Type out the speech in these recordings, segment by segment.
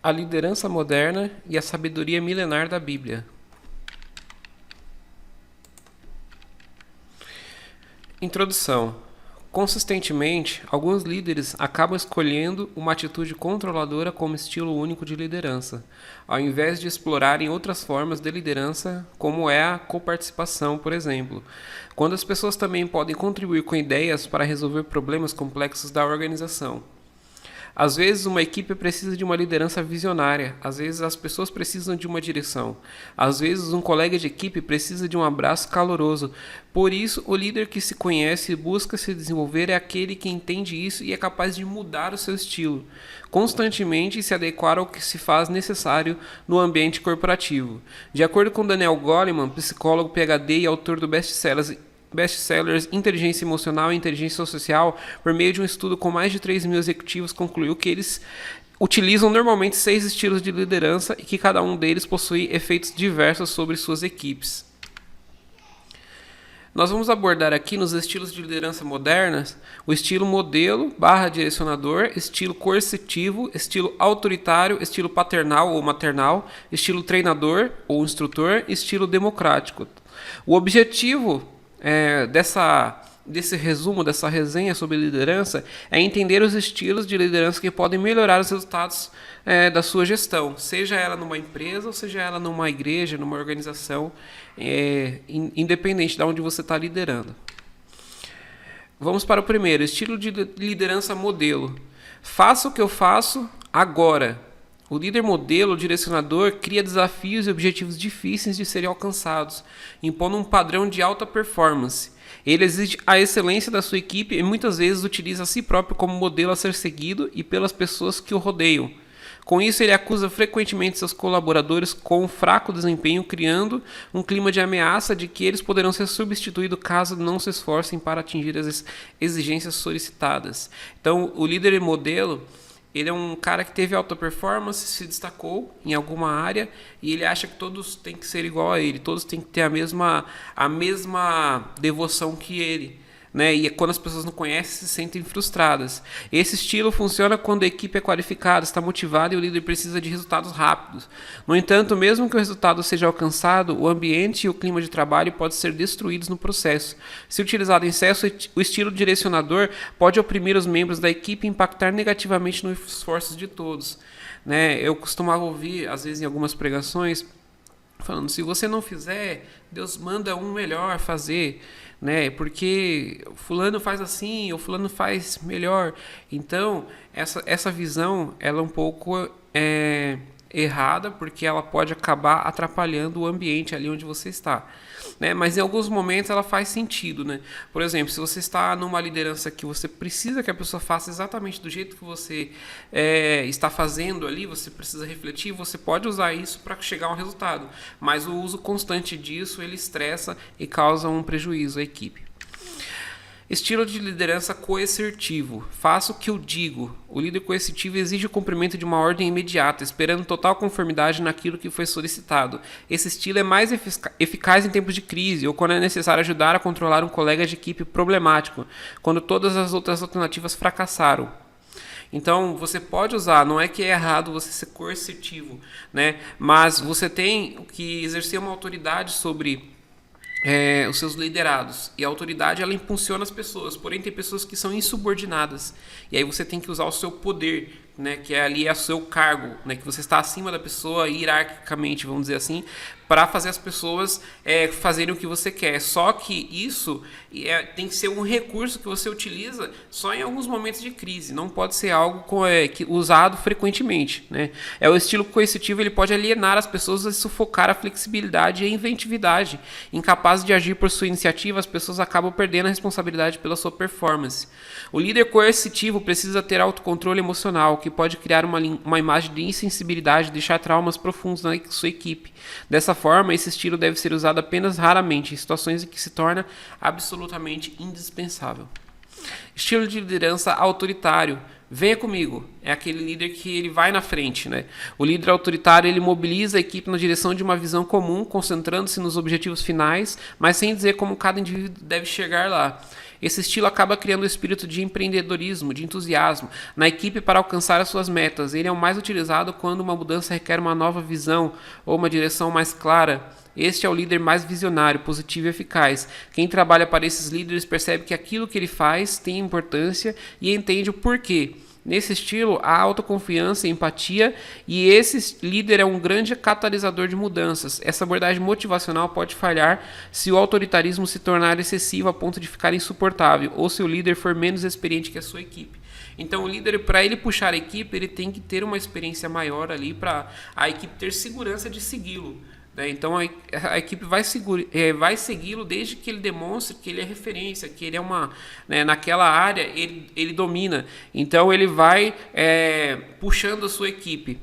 A liderança moderna e a sabedoria milenar da Bíblia. Introdução. Consistentemente, alguns líderes acabam escolhendo uma atitude controladora como estilo único de liderança, ao invés de explorarem outras formas de liderança, como é a coparticipação, por exemplo, quando as pessoas também podem contribuir com ideias para resolver problemas complexos da organização. Às vezes, uma equipe precisa de uma liderança visionária. Às vezes, as pessoas precisam de uma direção. Às vezes, um colega de equipe precisa de um abraço caloroso. Por isso, o líder que se conhece e busca se desenvolver é aquele que entende isso e é capaz de mudar o seu estilo, constantemente se adequar ao que se faz necessário no ambiente corporativo. De acordo com Daniel Goleman, psicólogo PhD e autor do best-sellers Inteligência Emocional e Inteligência Social, por meio de um estudo com mais de 3.000 executivos, concluiu que eles utilizam normalmente 6 estilos de liderança e que cada um deles possui efeitos diversos sobre suas equipes. Nós vamos abordar aqui nos estilos de liderança modernas o estilo modelo / direcionador, estilo coercitivo, estilo autoritário, estilo paternal ou maternal, estilo treinador ou instrutor, estilo democrático. O objetivo desse resumo, dessa resenha sobre liderança, é entender os estilos de liderança que podem melhorar os resultados da sua gestão, seja ela numa empresa ou seja ela numa igreja, numa organização, independente de onde você está liderando. Vamos para o primeiro, estilo de liderança modelo. Faça o que eu faço agora. O líder modelo, o direcionador, cria desafios e objetivos difíceis de serem alcançados, impondo um padrão de alta performance. Ele exige a excelência da sua equipe e muitas vezes utiliza a si próprio como modelo a ser seguido e pelas pessoas que o rodeiam. Com isso, ele acusa frequentemente seus colaboradores com um fraco desempenho, criando um clima de ameaça de que eles poderão ser substituídos caso não se esforcem para atingir as exigências solicitadas. Então, o líder modelo, ele é um cara que teve alta performance, se destacou em alguma área e ele acha que todos têm que ser igual a ele, todos têm que ter a mesma devoção que ele, né? E quando as pessoas não conhecem, se sentem frustradas. Esse estilo funciona quando a equipe é qualificada, está motivada e o líder precisa de resultados rápidos. No entanto, mesmo que o resultado seja alcançado, o ambiente e o clima de trabalho podem ser destruídos no processo. Se utilizado em excesso, o estilo direcionador pode oprimir os membros da equipe e impactar negativamente nos esforços de todos, né? Eu costumava ouvir, às vezes, em algumas pregações, falando, se você não fizer, Deus manda um melhor fazer, né? Porque fulano faz assim, ou fulano faz melhor. Então, essa visão, ela é um pouco errada, porque ela pode acabar atrapalhando o ambiente ali onde você está, né? Mas em alguns momentos ela faz sentido, né? Por exemplo, se você está numa liderança que você precisa que a pessoa faça exatamente do jeito que você está fazendo ali, você precisa refletir, você pode usar isso para chegar a um resultado, mas o uso constante disso, ele estressa e causa um prejuízo à equipe. Estilo de liderança coercitivo. Faça o que eu digo. O líder coercitivo exige o cumprimento de uma ordem imediata, esperando total conformidade naquilo que foi solicitado. Esse estilo é mais eficaz em tempos de crise ou quando é necessário ajudar a controlar um colega de equipe problemático, quando todas as outras alternativas fracassaram. Então, você pode usar, não é que é errado você ser coercitivo, né? Mas você tem que exercer uma autoridade sobre os seus liderados. E a autoridade, ela impulsiona as pessoas, porém tem pessoas que são insubordinadas. E aí você tem que usar o seu poder, né, que ali é o seu cargo, né, que você está acima da pessoa hierarquicamente, vamos dizer assim, para fazer as pessoas fazerem o que você quer. Só que isso tem que ser um recurso que você utiliza só em alguns momentos de crise, não pode ser algo usado frequentemente, né? O estilo coercitivo, ele pode alienar as pessoas e sufocar a flexibilidade e a inventividade. Incapazes de agir por sua iniciativa, as pessoas acabam perdendo a responsabilidade pela sua performance. O líder coercitivo precisa ter autocontrole emocional, que pode criar uma imagem de insensibilidade e deixar traumas profundos na sua equipe. Dessa forma, esse estilo deve ser usado apenas raramente, em situações em que se torna absolutamente indispensável. Estilo de liderança autoritário. Venha comigo. é aquele líder que ele vai na frente, né? O líder autoritário, ele mobiliza a equipe na direção de uma visão comum, concentrando-se nos objetivos finais, mas sem dizer como cada indivíduo deve chegar lá. Esse estilo acaba criando um espírito de empreendedorismo, de entusiasmo na equipe para alcançar as suas metas. Ele é o mais utilizado quando uma mudança requer uma nova visão ou uma direção mais clara. Este é o líder mais visionário, positivo e eficaz. Quem trabalha para esses líderes percebe que aquilo que ele faz tem importância e entende o porquê. Nesse estilo, há autoconfiança e empatia, e esse líder é um grande catalisador de mudanças. Essa abordagem motivacional pode falhar se o autoritarismo se tornar excessivo a ponto de ficar insuportável, ou se o líder for menos experiente que a sua equipe. Então, o líder, para ele puxar a equipe, ele tem que ter uma experiência maior ali para a equipe ter segurança de segui-lo. Então a equipe vai segui-lo desde que ele demonstre que ele é referência, que ele é naquela área ele domina. Então ele vai puxando a sua equipe.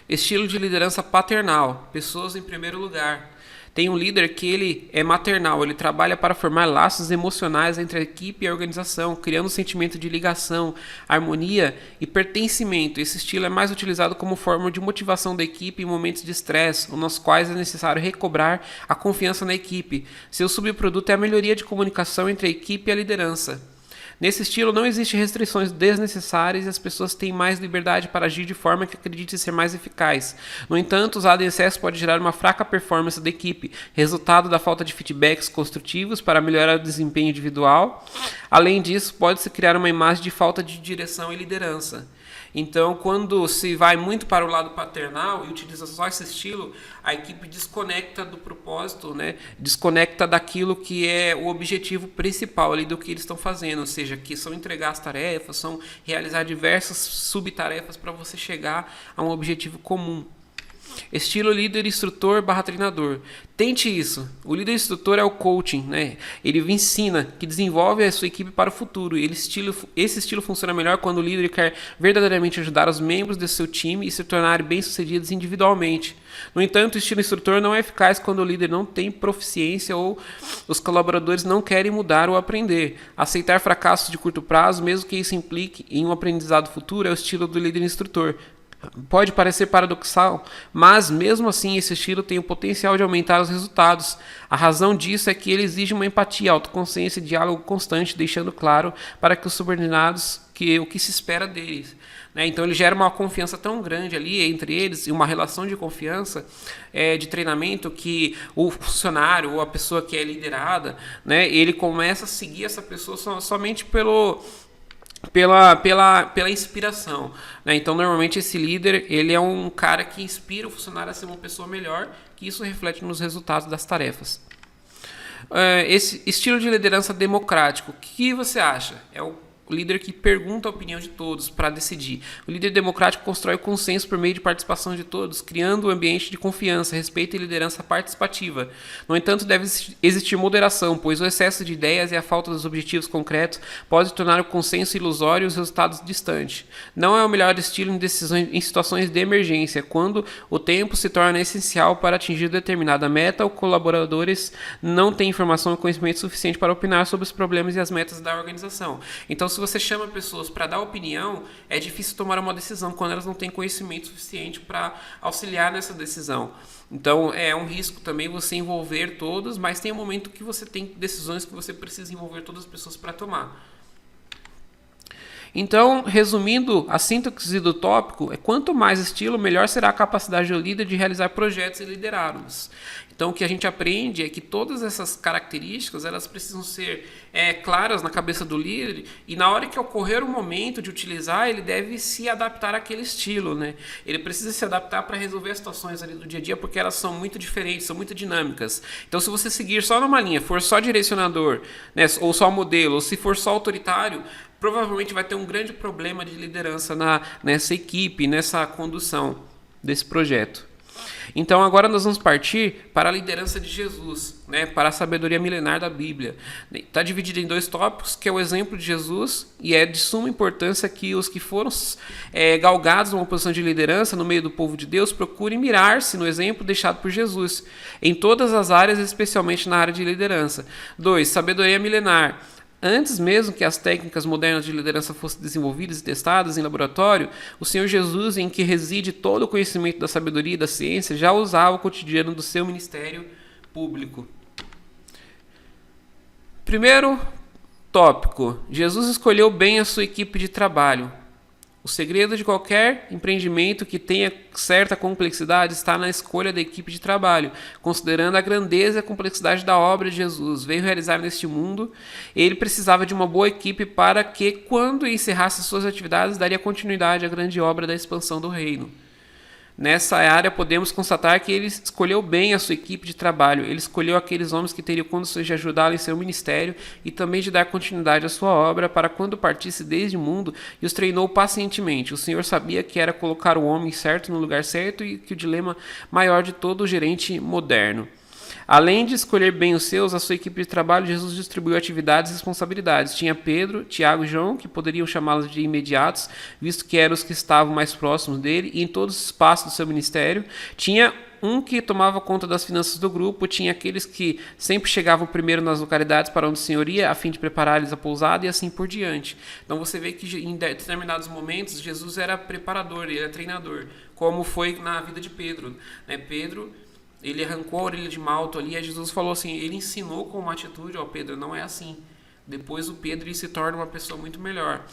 Estilo de liderança paternal, pessoas em primeiro lugar. Tem um líder que ele é maternal, ele trabalha para formar laços emocionais entre a equipe e a organização, criando um sentimento de ligação, harmonia e pertencimento. Esse estilo é mais utilizado como forma de motivação da equipe em momentos de estresse, nos quais é necessário recobrar a confiança na equipe. Seu subproduto é a melhoria de comunicação entre a equipe e a liderança. Nesse estilo não existem restrições desnecessárias e as pessoas têm mais liberdade para agir de forma que acredite ser mais eficaz. No entanto, usado em excesso pode gerar uma fraca performance da equipe, resultado da falta de feedbacks construtivos para melhorar o desempenho individual. Além disso, pode-se criar uma imagem de falta de direção e liderança. Então, quando se vai muito para o lado paternal e utiliza só esse estilo, a equipe desconecta do propósito, né? Desconecta daquilo que é o objetivo principal ali do que eles estão fazendo, ou seja, que são entregar as tarefas, são realizar diversas subtarefas para você chegar a um objetivo comum. Estilo líder instrutor / treinador. Tente isso. O líder instrutor é o coaching, né? Ele ensina, que desenvolve a sua equipe para o futuro. Esse estilo funciona melhor quando o líder quer verdadeiramente ajudar os membros de seu time e se tornarem bem-sucedidos individualmente. No entanto, o estilo instrutor não é eficaz quando o líder não tem proficiência ou os colaboradores não querem mudar ou aprender. Aceitar fracassos de curto prazo, mesmo que isso implique em um aprendizado futuro, é o estilo do líder instrutor. Pode parecer paradoxal, mas mesmo assim esse estilo tem o potencial de aumentar os resultados. A razão disso é que ele exige uma empatia, autoconsciência e diálogo constante, deixando claro para que os subordinados o que se espera deles. Então ele gera uma confiança tão grande ali entre eles e uma relação de confiança de treinamento que o funcionário ou a pessoa que é liderada, ele começa a seguir essa pessoa somente pela inspiração, Então, normalmente esse líder ele é um cara que inspira o funcionário a ser uma pessoa melhor, que isso reflete nos resultados das tarefas. Esse estilo de liderança democrático, o que você acha? É o líder que pergunta a opinião de todos para decidir. O líder democrático constrói o consenso por meio de participação de todos, criando um ambiente de confiança, respeito e liderança participativa. No entanto, deve existir moderação, pois o excesso de ideias e a falta dos objetivos concretos pode tornar o consenso ilusório e os resultados distantes. Não é o melhor estilo em situações de emergência, quando o tempo se torna essencial para atingir determinada meta ou colaboradores não têm informação e conhecimento suficiente para opinar sobre os problemas e as metas da organização. Então, se você chama pessoas para dar opinião, é difícil tomar uma decisão quando elas não têm conhecimento suficiente para auxiliar nessa decisão. Então, é um risco também você envolver todos, mas tem um momento que você tem decisões que você precisa envolver todas as pessoas para tomar. Então, resumindo a síntese do tópico, quanto mais estilo, melhor será a capacidade do líder de realizar projetos e liderá-los. Então, o que a gente aprende é que todas essas características elas precisam ser claras na cabeça do líder e na hora que ocorrer o momento de utilizar, ele deve se adaptar àquele estilo, Ele precisa se adaptar para resolver as situações ali do dia a dia, porque elas são muito diferentes, são muito dinâmicas. Então, se você seguir só numa linha, for só direcionador, ou só modelo, ou se for só autoritário, provavelmente vai ter um grande problema de liderança nessa equipe, nessa condução desse projeto. Então agora nós vamos partir para a liderança de Jesus, para a sabedoria milenar da Bíblia. Está dividido em 2 tópicos, que é o exemplo de Jesus, e é de suma importância que os que foram galgados numa posição de liderança no meio do povo de Deus procurem mirar-se no exemplo deixado por Jesus, em todas as áreas, especialmente na área de liderança. 2. Sabedoria milenar. Antes mesmo que as técnicas modernas de liderança fossem desenvolvidas e testadas em laboratório, o Senhor Jesus, em que reside todo o conhecimento da sabedoria e da ciência, já usava o cotidiano do seu ministério público. Primeiro tópico: Jesus escolheu bem a sua equipe de trabalho. O segredo de qualquer empreendimento que tenha certa complexidade está na escolha da equipe de trabalho, considerando a grandeza e a complexidade da obra de Jesus. Veio realizar neste mundo, ele precisava de uma boa equipe para que, quando encerrasse suas atividades, daria continuidade à grande obra da expansão do reino. Nessa área, podemos constatar que ele escolheu bem a sua equipe de trabalho. Ele escolheu aqueles homens que teriam condições de ajudá-lo em seu ministério e também de dar continuidade à sua obra para quando partisse desde o mundo, e os treinou pacientemente. O Senhor sabia que era colocar o homem certo no lugar certo e que o dilema maior de todo o gerente moderno. Além de escolher bem os seus, a sua equipe de trabalho, Jesus distribuiu atividades e responsabilidades. Tinha Pedro, Tiago e João, que poderiam chamá-los de imediatos, visto que eram os que estavam mais próximos dele, e em todos os espaços do seu ministério. Tinha um que tomava conta das finanças do grupo, tinha aqueles que sempre chegavam primeiro nas localidades para onde o Senhor ia, a fim de preparar-lhes a pousada e assim por diante. Então você vê que em determinados momentos Jesus era preparador, ele era treinador, como foi na vida de Pedro. Pedro, ele arrancou a orelha de Malto ali, e Jesus falou assim, ele ensinou com uma atitude, Pedro, não é assim. Depois o Pedro ele se torna uma pessoa muito melhor.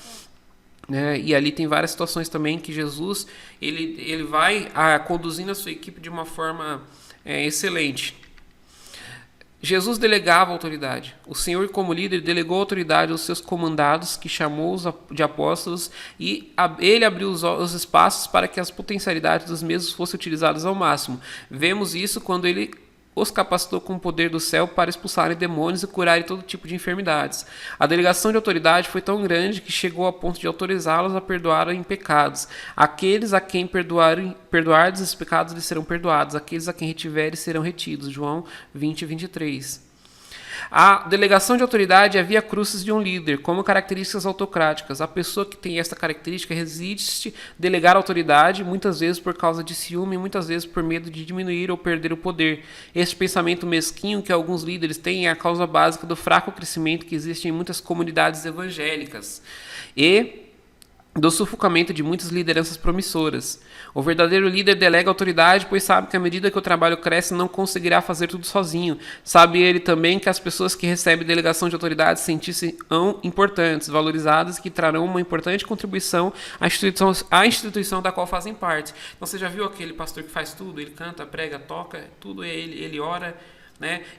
E ali tem várias situações também que Jesus ele vai conduzindo a sua equipe de uma forma excelente. Jesus delegava autoridade. O Senhor, como líder, delegou autoridade aos seus comandados, que chamou os de apóstolos, e ele abriu os espaços para que as potencialidades dos mesmos fossem utilizadas ao máximo. Vemos isso quando ele os capacitou com o poder do céu para expulsarem demônios e curarem todo tipo de enfermidades. A delegação de autoridade foi tão grande que chegou a ponto de autorizá-los a perdoarem pecados. Aqueles a quem perdoardes os pecados lhes serão perdoados, aqueles a quem retiveres serão retidos. João 20, 23. A delegação de autoridade havia crucis de um líder, como características autocráticas. A pessoa que tem esta característica resiste delegar autoridade, muitas vezes por causa de ciúme, muitas vezes por medo de diminuir ou perder o poder. Este pensamento mesquinho que alguns líderes têm é a causa básica do fraco crescimento que existe em muitas comunidades evangélicas e do sufocamento de muitas lideranças promissoras. O verdadeiro líder delega autoridade, pois sabe que à medida que o trabalho cresce, não conseguirá fazer tudo sozinho. Sabe ele também que as pessoas que recebem delegação de autoridade sentir-se importantes, valorizadas, que trarão uma importante contribuição à instituição da qual fazem parte. Então você já viu aquele pastor que faz tudo? Ele canta, prega, toca, tudo ele ora,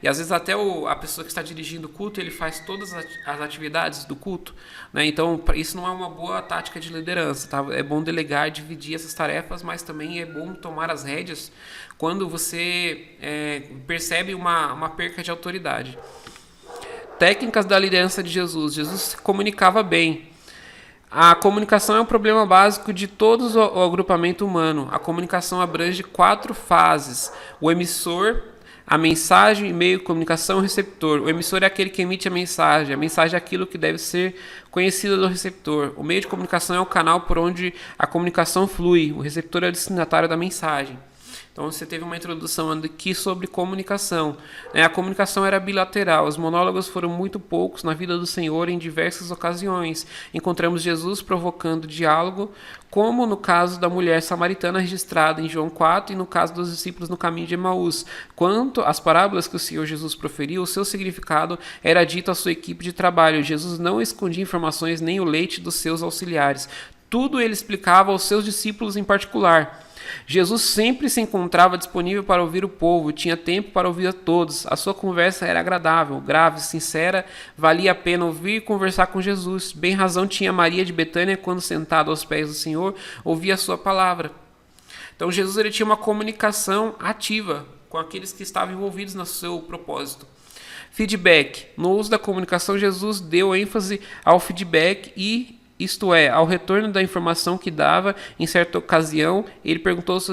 e às vezes até a pessoa que está dirigindo o culto, ele faz todas as atividades do culto, Então isso não é uma boa tática de liderança, tá? É bom delegar, dividir essas tarefas, mas também é bom tomar as rédeas quando você percebe uma perca de autoridade. Técnicas da liderança de Jesus. Jesus se comunicava bem. A comunicação é um problema básico de todo o agrupamento humano. A comunicação abrange 4 fases: o emissor, a mensagem, e-mail, comunicação, receptor. O emissor é aquele que emite a mensagem é aquilo que deve ser conhecido do receptor. O meio de comunicação é o canal por onde a comunicação flui. O receptor é o destinatário da mensagem. Então você teve uma introdução aqui sobre comunicação. A comunicação era bilateral. Os monólogos foram muito poucos na vida do Senhor em diversas ocasiões. Encontramos Jesus provocando diálogo, como no caso da mulher samaritana registrada em João 4 e no caso dos discípulos no caminho de Emaús. Quanto às parábolas que o Senhor Jesus proferiu, o seu significado era dito à sua equipe de trabalho. Jesus não escondia informações nem o leite dos seus auxiliares. Tudo ele explicava aos seus discípulos em particular. Jesus sempre se encontrava disponível para ouvir o povo, tinha tempo para ouvir a todos. A sua conversa era agradável, grave, sincera, valia a pena ouvir e conversar com Jesus. Bem razão tinha Maria de Betânia quando, sentada aos pés do Senhor, ouvia a sua palavra. Então Jesus ele tinha uma comunicação ativa com aqueles que estavam envolvidos no seu propósito. Feedback. No uso da comunicação, Jesus deu ênfase ao feedback e Isto é, ao retorno da informação que dava, em certa ocasião, ele perguntou aos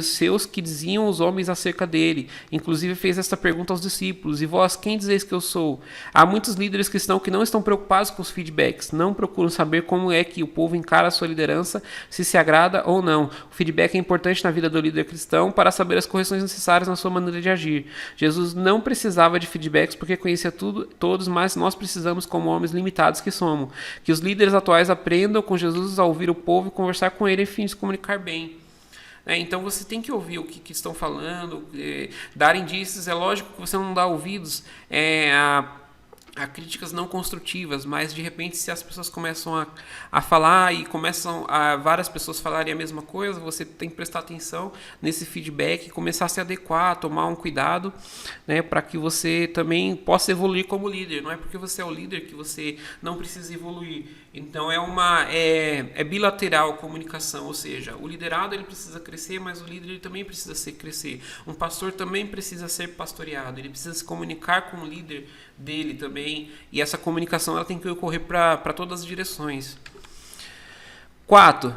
seus que diziam os homens acerca dele. Inclusive fez esta pergunta aos discípulos: e vós, quem dizeis que eu sou? Há muitos líderes cristãos que não estão preocupados com os feedbacks, não procuram saber como é que o povo encara a sua liderança, se agrada ou não. O feedback é importante na vida do líder cristão para saber as correções necessárias na sua maneira de agir. Jesus não precisava de feedbacks porque conhecia todos, mas nós precisamos, como homens limitados que somos, que os líderes atuais aprendam com Jesus a ouvir o povo e conversar com ele a fim de se comunicar bem. Então você tem que ouvir o que estão falando, dar indícios. É lógico que você não dá ouvidos a críticas não construtivas, mas de repente se as pessoas começam a falar e começam a várias pessoas falarem a mesma coisa, você tem que prestar atenção nesse feedback, começar a se adequar, tomar um cuidado, né, para que você também possa evoluir como líder. Não é porque você é o líder que você não precisa evoluir. Então é bilateral a comunicação, ou seja, o liderado ele precisa crescer, mas o líder ele também precisa crescer. Um pastor também precisa ser pastoreado, ele precisa se comunicar com o líder dele também, e essa comunicação ela tem que ocorrer para todas as direções. 4.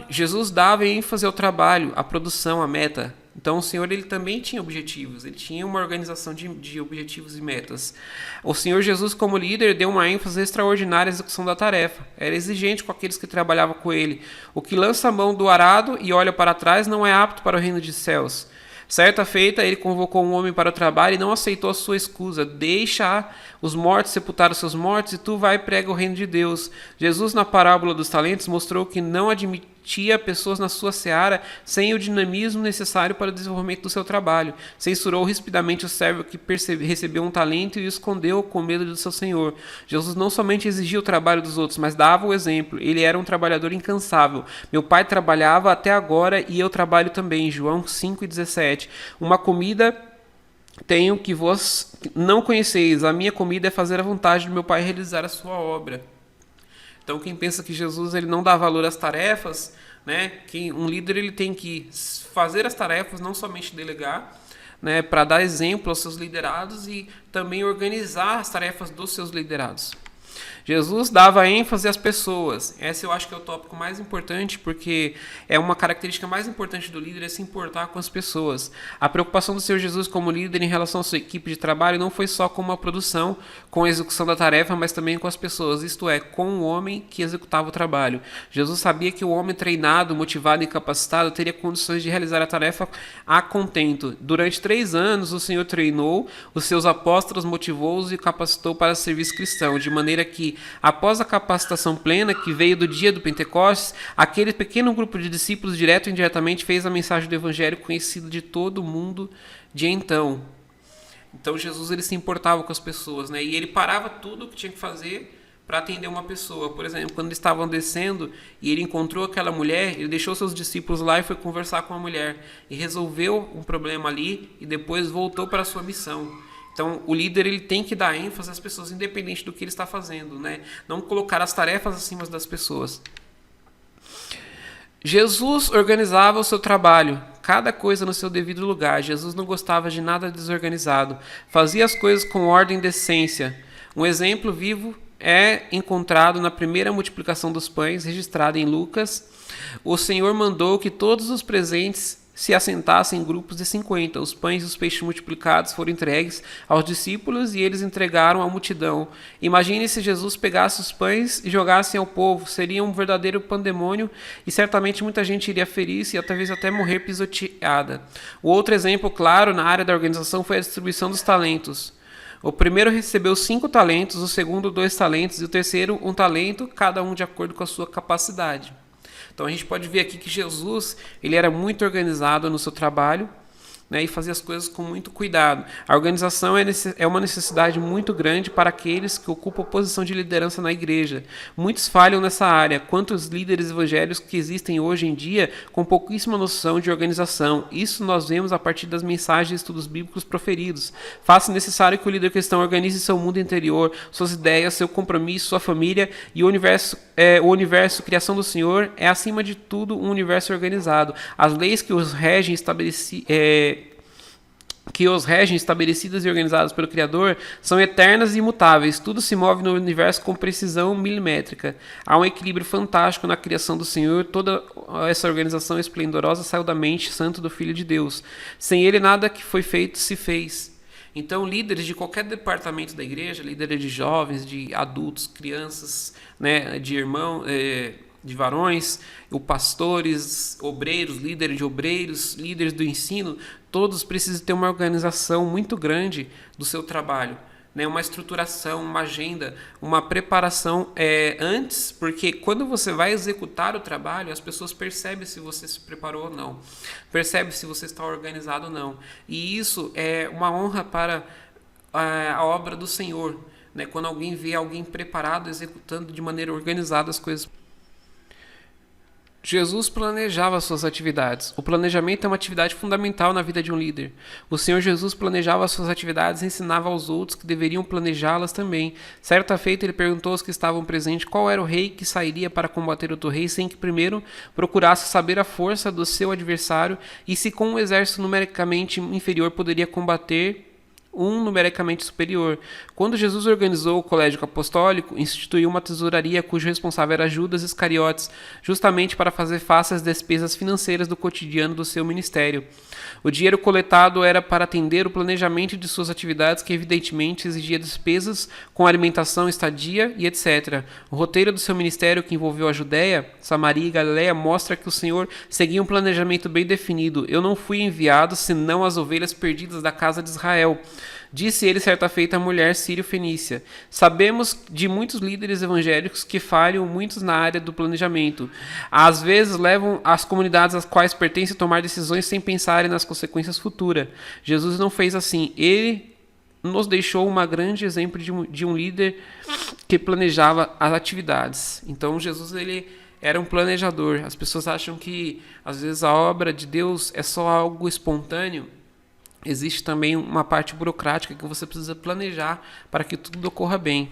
Jesus dava ênfase ao trabalho, à produção, à meta. Então o Senhor ele também tinha objetivos, ele tinha uma organização de objetivos e metas. O Senhor Jesus, como líder, deu uma ênfase extraordinária à execução da tarefa. Era exigente com aqueles que trabalhavam com ele. O que lança a mão do arado e olha para trás não é apto para o reino dos céus. Certa feita, ele convocou um homem para o trabalho e não aceitou a sua escusa. Deixa os mortos sepultar os seus mortos e tu vai e prega o reino de Deus. Jesus, na parábola dos talentos, mostrou que não admitia pessoas na sua seara sem o dinamismo necessário para o desenvolvimento do seu trabalho. Censurou rispidamente o servo que recebeu um talento e o escondeu com medo do seu senhor. Jesus não somente exigia o trabalho dos outros, mas dava o exemplo. Ele era um trabalhador incansável. Meu pai trabalhava até agora e eu trabalho também. João 5,17. Uma comida tenho que vós não conheceis. A minha comida é fazer a vontade do meu pai e realizar a sua obra. Então, quem pensa que Jesus ele não dá valor às tarefas, né? Um líder ele tem que fazer as tarefas, não somente delegar, né? Para dar exemplo aos seus liderados e também organizar as tarefas dos seus liderados. Jesus dava ênfase às pessoas. Esse eu acho que é o tópico mais importante, porque é uma característica mais importante do líder, é se importar com as pessoas. A preocupação do Senhor Jesus como líder em relação à sua equipe de trabalho não foi só com a produção, com a execução da tarefa, mas também com as pessoas, isto é, com o homem que executava o trabalho. Jesus sabia que o homem treinado, motivado e capacitado teria condições de realizar a tarefa a contento. Durante 3 anos, o Senhor treinou os seus apóstolos, motivou-os e capacitou para o serviço cristão, de maneira que, após a capacitação plena que veio do dia do Pentecostes, aquele pequeno grupo de discípulos, direto e indiretamente, fez a mensagem do Evangelho conhecida de todo o mundo de então. Então Jesus ele se importava com as pessoas, né? E ele parava tudo o que tinha que fazer para atender uma pessoa. Por exemplo, quando eles estavam descendo e ele encontrou aquela mulher, ele deixou seus discípulos lá e foi conversar com a mulher e resolveu um problema ali e depois voltou para a sua missão. Então, o líder ele tem que dar ênfase às pessoas, independente do que ele está fazendo, né? Não colocar as tarefas acima das pessoas. Jesus organizava o seu trabalho, cada coisa no seu devido lugar. Jesus não gostava de nada desorganizado. Fazia as coisas com ordem e decência. Um exemplo vivo é encontrado na primeira multiplicação dos pães, registrada em Lucas. O Senhor mandou que todos os presentes se assentassem em grupos de 50. Os pães e os peixes multiplicados foram entregues aos discípulos e eles entregaram à multidão. Imagine se Jesus pegasse os pães e jogasse ao povo. Seria um verdadeiro pandemônio e certamente muita gente iria ferir-se e talvez até morrer pisoteada. O outro exemplo claro na área da organização foi a distribuição dos talentos. O primeiro recebeu 5 talentos, o segundo 2 talentos e o terceiro 1 talento, cada um de acordo com a sua capacidade. Então a gente pode ver aqui que Jesus ele era muito organizado no seu trabalho, né, e fazia as coisas com muito cuidado. A organização é uma necessidade muito grande para aqueles que ocupam posição de liderança na igreja. Muitos falham nessa área. Quantos líderes evangélicos que existem hoje em dia com pouquíssima noção de organização. Isso nós vemos a partir das mensagens e estudos bíblicos proferidos. Faça necessário que o líder cristão organize seu mundo interior, suas ideias, seu compromisso, sua família e o universo, criação do Senhor, é acima de tudo um universo organizado. As leis que os regem que os regem, estabelecidas e organizadas pelo Criador, são eternas e imutáveis. Tudo se move no universo com precisão milimétrica. Há um equilíbrio fantástico na criação do Senhor. Toda essa organização esplendorosa saiu da mente santa do Filho de Deus. Sem ele, nada que foi feito se fez. Então, líderes de qualquer departamento da igreja, líderes de jovens, de adultos, crianças, né, de irmãos, de varões, pastores, obreiros, líderes do ensino, todos precisam ter uma organização muito grande do seu trabalho, né? Uma estruturação, uma agenda, uma preparação antes, porque quando você vai executar o trabalho, as pessoas percebem se você se preparou ou não, percebem se você está organizado ou não. E isso é uma honra para a obra do Senhor, né? Quando alguém vê alguém preparado, executando de maneira organizada as coisas. Jesus planejava suas atividades. O planejamento é uma atividade fundamental na vida de um líder. O Senhor Jesus planejava suas atividades e ensinava aos outros que deveriam planejá-las também. Certa feita, ele perguntou aos que estavam presentes qual era o rei que sairia para combater outro rei sem que primeiro procurasse saber a força do seu adversário e se com um exército numericamente inferior poderia combater um numericamente superior. Quando Jesus organizou o colégio apostólico, instituiu uma tesouraria cujo responsável era Judas Iscariotes, justamente para fazer face às despesas financeiras do cotidiano do seu ministério. O dinheiro coletado era para atender o planejamento de suas atividades, que evidentemente exigia despesas com alimentação, estadia e etc. O roteiro do seu ministério, que envolveu a Judéia, Samaria e Galiléia, mostra que o Senhor seguia um planejamento bem definido. Eu não fui enviado senão as ovelhas perdidas da casa de Israel. Disse ele certa feita à mulher sírio-fenícia. Sabemos de muitos líderes evangélicos que falham muitos na área do planejamento. Às vezes levam as comunidades às quais pertencem a tomar decisões sem pensarem nas consequências futuras. Jesus não fez assim. Ele nos deixou um grande exemplo de um líder que planejava as atividades. Então Jesus ele era um planejador. As pessoas acham que às vezes a obra de Deus é só algo espontâneo. Existe também uma parte burocrática que você precisa planejar para que tudo ocorra bem.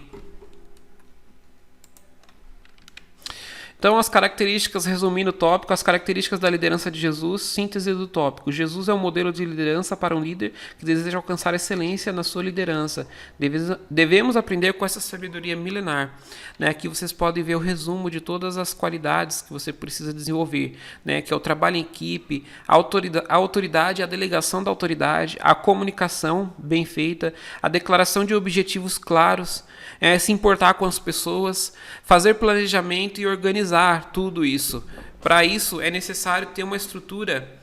Então, as características, resumindo o tópico, as características da liderança de Jesus, síntese do tópico. Jesus é um modelo de liderança para um líder que deseja alcançar excelência na sua liderança. Devemos aprender com essa sabedoria milenar. Né? Aqui vocês podem ver o resumo de todas as qualidades que você precisa desenvolver, né? Que é o trabalho em equipe, a autoridade, a delegação da autoridade, a comunicação bem feita, a declaração de objetivos claros, se importar com as pessoas, fazer planejamento e organizar tudo isso. Para isso é necessário ter uma estrutura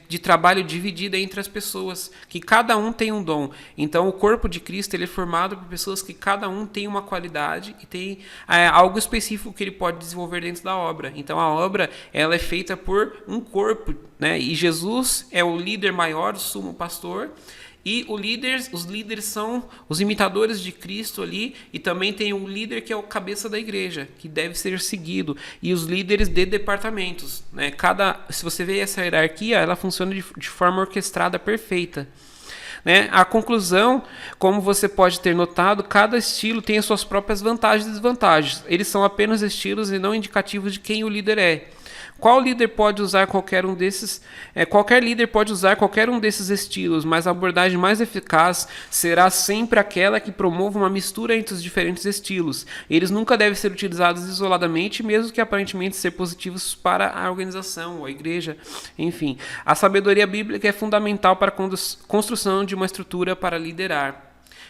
de trabalho dividida entre as pessoas, que cada um tem um dom. Então o corpo de Cristo ele é formado por pessoas que cada um tem uma qualidade e tem algo específico que ele pode desenvolver dentro da obra. Então a obra ela é feita por um corpo, né? E Jesus é o líder maior, o sumo pastor. E os líderes são os imitadores de Cristo ali, e também tem um líder que é o cabeça da igreja, que deve ser seguido, e os líderes de departamentos, né? Se você vê essa hierarquia, ela funciona de forma orquestrada perfeita. Né? A conclusão, como você pode ter notado, cada estilo tem as suas próprias vantagens e desvantagens. Eles são apenas estilos e não indicativos de quem o líder é. Qual líder pode usar qualquer um desses? Qualquer líder pode usar qualquer um desses estilos, mas a abordagem mais eficaz será sempre aquela que promova uma mistura entre os diferentes estilos. Eles nunca devem ser utilizados isoladamente, mesmo que aparentemente ser positivos para a organização ou a igreja. Enfim, a sabedoria bíblica é fundamental para a construção de uma estrutura para liderar.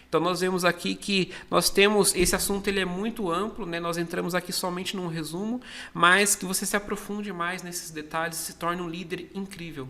Então nós vemos aqui que nós temos, esse assunto ele é muito amplo, né? Nós entramos aqui somente num resumo, mas que você se aprofunde mais nesses detalhes e se torne um líder incrível.